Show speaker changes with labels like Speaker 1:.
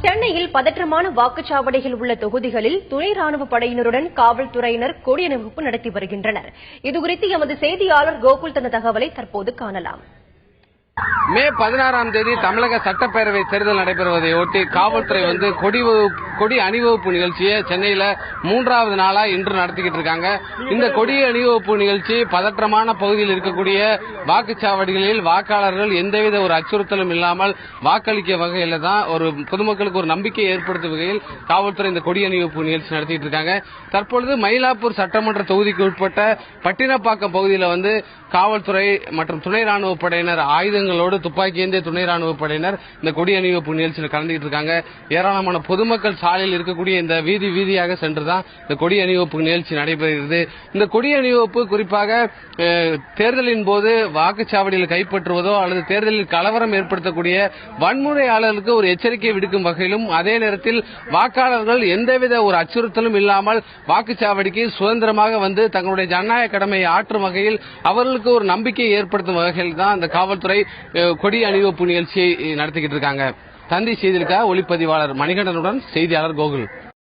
Speaker 1: சென்னையில் பதற்றமான வாக்குச்சாவடிகள் உள்ள தொகுதிகளில் துணை ராணுவ படையினருடன் காவல்துறையினர் கொடியணிவிப்பு நடத்தி வருகின்றனர். இதுகுறித்து எமது செய்தியாளர் கோகுல் தந்த தகவலை தற்போது காணலாம்.
Speaker 2: மே 16ஆம் தேதி தமிழக சட்டப்பேரவை தேர்தல் நடைபெறுவதை ஒட்டி காவல்துறை கொடி அணிவகுப்பு நிகழ்ச்சியை சென்னையில 3வது நாளா இன்று நடத்திக்கிட்டு இருக்காங்க. இந்த கொடி அணிவகுப்பு நிகழ்ச்சி பதற்றமான பகுதியில் இருக்கக்கூடிய வாக்குச்சாவடிகளில் வாக்காளர்கள் எந்தவித ஒரு அச்சுறுத்தலும் இல்லாமல் வாக்களிக்க வகையில தான் ஒரு பொதுமக்களுக்கு ஒரு நம்பிக்கை ஏற்படுத்தும் வகையில் காவல்துறை இந்த கொடி அணிவகுப்பு நிகழ்ச்சி நடத்திட்டு இருக்காங்க. தற்பொழுது மயிலாப்பூர் சட்டமன்ற தொகுதிக்கு உட்பட்ட பட்டினப்பாக்கம் பகுதியில் காவல்துறை மற்றும் துணை ராணுவ படையினர் ஆயுதங்களோடு துப்பாக்கி ஏந்திய துணை ராணுவ படையினர் இந்த கொடி அணிவகுப்பு நிகழ்ச்சியில் கலந்துகிட்டு இருக்காங்க. ஏராளமான பொதுமக்கள் சாலையில் இருக்கக்கூடிய இந்த வீதியாக சென்றுதான் இந்த கொடி அணிவகுப்பு நிகழ்ச்சி நடைபெறுகிறது. இந்த கொடி அணிவகுப்பு குறிப்பாக தேர்தலின் போது வாக்குச்சாவடியில் கைப்பற்றுவதோ அல்லது தேர்தலில் கலவரம் ஏற்படுத்தக்கூடிய வன்முறையாளர்களுக்கு ஒரு எச்சரிக்கை விடுக்கும் வகையிலும், அதே நேரத்தில் வாக்காளர்கள் எந்தவித ஒரு அச்சுறுத்தலும் இல்லாமல் வாக்குச்சாவடிக்கு சுதந்திரமாக வந்து தங்களுடைய ஜனநாயக கடமையை ஆற்றும் வகையில் அவர்களுக்கு ஒரு நம்பிக்கையை ஏற்படுத்தும் வகையில் தான் இந்த காவல்துறை கொடி அணிவகுப்பு நிகழ்ச்சியை நடத்திக்கிட்டு இருக்காங்க. தந்தி செய்திருக்காக ஒளிப்பதிவாளர் மணிகண்டனுடன் செய்தியாளர் கோகுல்.